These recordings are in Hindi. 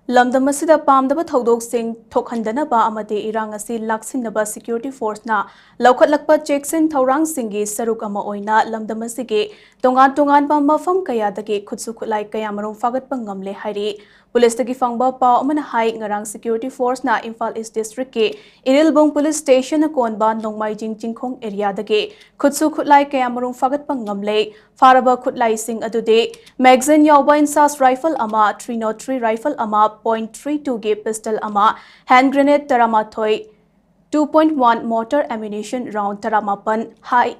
ꯂꯝꯗꯝ ꯑꯁꯤꯗ ꯄꯥꯝꯗꯕ ꯊꯧꯗꯣꯛꯁꯤꯡ ꯊꯣꯛꯍꯟꯗꯅꯕ ꯑꯃꯗꯤ ꯏꯔꯥꯡ ꯑꯁꯤ ꯂꯥꯛꯁꯤꯟꯅꯕ ꯁꯦꯀ꯭ꯌꯨꯔꯤꯇꯤ ꯐꯣꯔꯁꯅ ꯂꯧꯈꯠꯂꯛꯄ ꯆꯦꯛꯁꯤꯟ ꯊꯧꯔꯥꯡꯁꯤꯡꯒꯤ ꯁꯔꯨꯛ ꯑꯃ ꯑꯣꯏꯅ ꯂꯝꯗꯝ ꯑꯁꯤꯒꯤ ꯇꯣꯉꯥꯟ-ꯇꯣꯉꯥꯟꯕ ꯃꯐꯝ ꯀꯌꯥꯗꯒꯤ ꯈꯨꯠꯁꯨ ꯈꯨꯠꯂꯥꯏ ꯀꯌꯥꯃꯔꯨꯝ ꯐꯥꯒꯠꯄ ꯉꯝꯂꯦ ꯍꯥꯏꯔꯤ ꯄꯨꯂꯤꯁꯇꯒꯤ ꯐꯪꯕ ꯄꯥꯎ ꯑꯃꯅ ꯍꯥꯏ ꯉꯔꯥꯡ ꯁꯦꯀ꯭ꯌꯨꯔꯤꯇꯤ ꯐꯣꯔꯁꯅ ꯏꯝꯐꯥꯜ ꯏꯁ ꯗꯤꯁꯇ꯭ꯔꯤꯛꯀꯤ ꯏꯔꯤꯜꯕꯨꯡ ꯄꯨꯂꯤꯁ ꯁ꯭ꯇꯦꯁꯟꯅ ꯀꯣꯟꯕ ꯅꯣꯡꯃꯥꯏꯖꯤꯡ ꯆꯤꯡꯈꯣꯡ ꯑꯦꯔꯤꯌꯥꯗꯒꯤ ꯈꯨꯠꯁꯨ ꯈꯨꯠꯂꯥꯏ ꯀꯌꯥꯃꯔꯨꯝ ꯐꯥꯒꯠꯄ ꯉꯝꯂꯦ ꯐꯥꯔꯕ ꯈꯨꯠꯂꯥꯏꯁꯤꯡ ꯑꯗꯨꯗꯤ ꯃꯦꯒꯖꯤꯟ ꯌꯥꯎꯕ ꯏꯟꯁꯥꯁ ꯔꯥꯏꯐꯜ ꯑꯃ 303 ꯔꯥꯏꯐꯜ ꯑꯃ .32 गे पिस्टल अमा हैंड ग्रेनेड तरामाथोई 2.1 मोटर एम्यूनेशन राउंड तरामापन हाई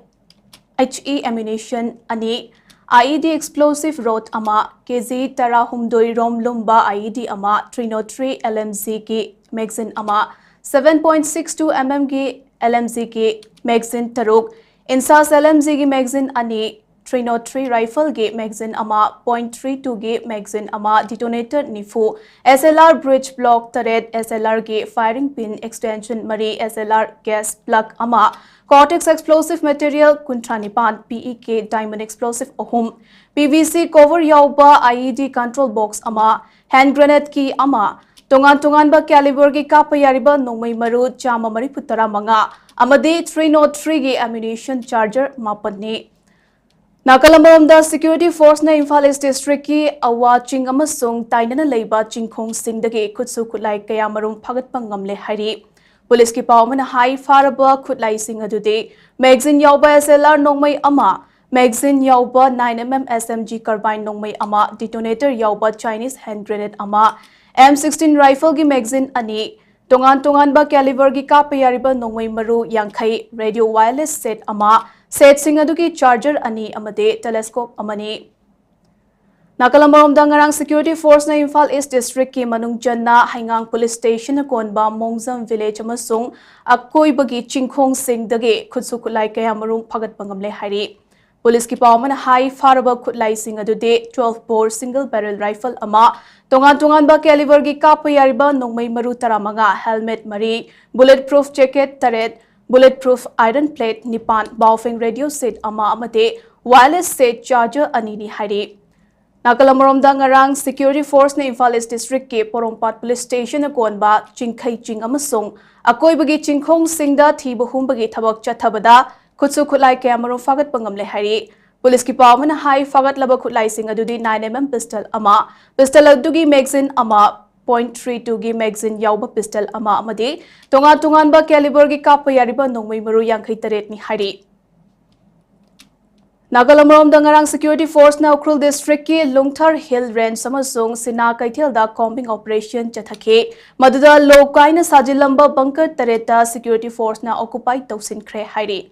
HE एम्यूनेशन अनि IED एक्सप्लोसिव रोड अमा केजी तराहुमदोई रोम लुम्बा IED अमा 303 LMG की मैगजीन अमा 7.62 mm की LMG की मैगजीन तरुक इंसास LMG की मैगजीन अनि 303 राइफल गे मैगजीन अमा .32 गे मैगजीन अमा डिटोनेटर निफु SLR ब्रिज ब्लॉक तरेट SLR गे फायरिंग पिन एक्सटेंशन मरी SLR गैस प्लग अमा कॉर्टेक्स एक्सप्लोसिव मटेरियल कुंट्रानिपान PEK डायमंड एक्सप्लोसिव अहुम PVC कवर याउबा IED कंट्रोल बॉक्स अमा हैंड ग्रेनेड की अमा तोंगान-तोंगानबा कैलिबर की कापा यारिबा नोंमै मरु चामा मरी पुतरा मंगा अमदे 303 गे एम्यूनेशन चार्जर मापन्नी नाकलमरमदा सिक्योरिटी फोर्स ने इम्फाल ईस्ट डिस्ट्रिक्ट की अवा चिंग अमसुंग ताइनना लेबा चिंखोंग सिंगदगे खुत्सु खुलाई कयामरुम फागतपा ngamle हाइरी पुलिस की पावमना हाई फारबा खुतलाई सिंग अदुदे मैगजीन याउबा SLR नोंमै अमा मैगजीन याउबा 9mm SMG कार्बाइन नोंमै अमा डिटोनेटर याउबा चाइनीज हैंड ग्रेनेड अमा M16 राइफल की मैगजीन अनि तोंगान-तोंगानबा कैलिबर की कापा यारिबा नोंमै मरु यांखै रेडियो वायरलेस सेट अमा सेट सिंग अदुगी चार्जर अनि अमदे telescope अमनी नाकलमरमदा ngarang security force na Imphal East district ki manung janna haingang police station na konba Mongzam village amasung akoibagi chingkhong sing dage khutsu khulai kaya marum phagat pangamle hairi police की पावमन हाई फारब खुतलाई सिंग अदुदे 12 बोर सिंगल बैरल राइफल अमा तोंगान-तोंगानबा कैलिबर की कापा यारिबा नोंमै मरु तरामंगा हेलमेट मरी बुलेट प्रूफ जैकेट तरेट बुलेट प्रूफ आयरन प्लेट निपान बाउफिंग रेडियो सेट अमा अमदे वायरलेस सेट चार्जर अनिनी हाइरी नाकलमरमदा ngarang security force ने इम्फाल ईस्ट डिस्ट्रिक्ट के पोरोंपाट पुलिस स्टेशन कोनबा चिंखै चिंग अमसुंग अकोइबगी चिंखोंग सिंगदा थीबहुंबगी थबक चथबदा खुत्सु खुलाई कैमरों फागत पंगमले हाइरी पुलिस की पावमन हाई फागत लब खुलाई सिंग अदुदी 9mm पिस्टल अमा पिस्टल अदुगी मैगजीन अमा .32 गी मैगजीन याउबा पिस्टल अमा अमदे तोंगान-तोंगानबा कैलिबर की कापा यारिबा नोंमै मरु यांखै तरेट नि हाइरी नागालमरमदा ngarang security force na Ukhrul district की लुंगथर हिल रेंज समसुंग सिना कैथेलदा कॉम्बिंग ऑपरेशन चथखे मदुदा लोकाइना साजिलंबा बंकर तरेता security force na occupy तौसिनख्रे हाइरी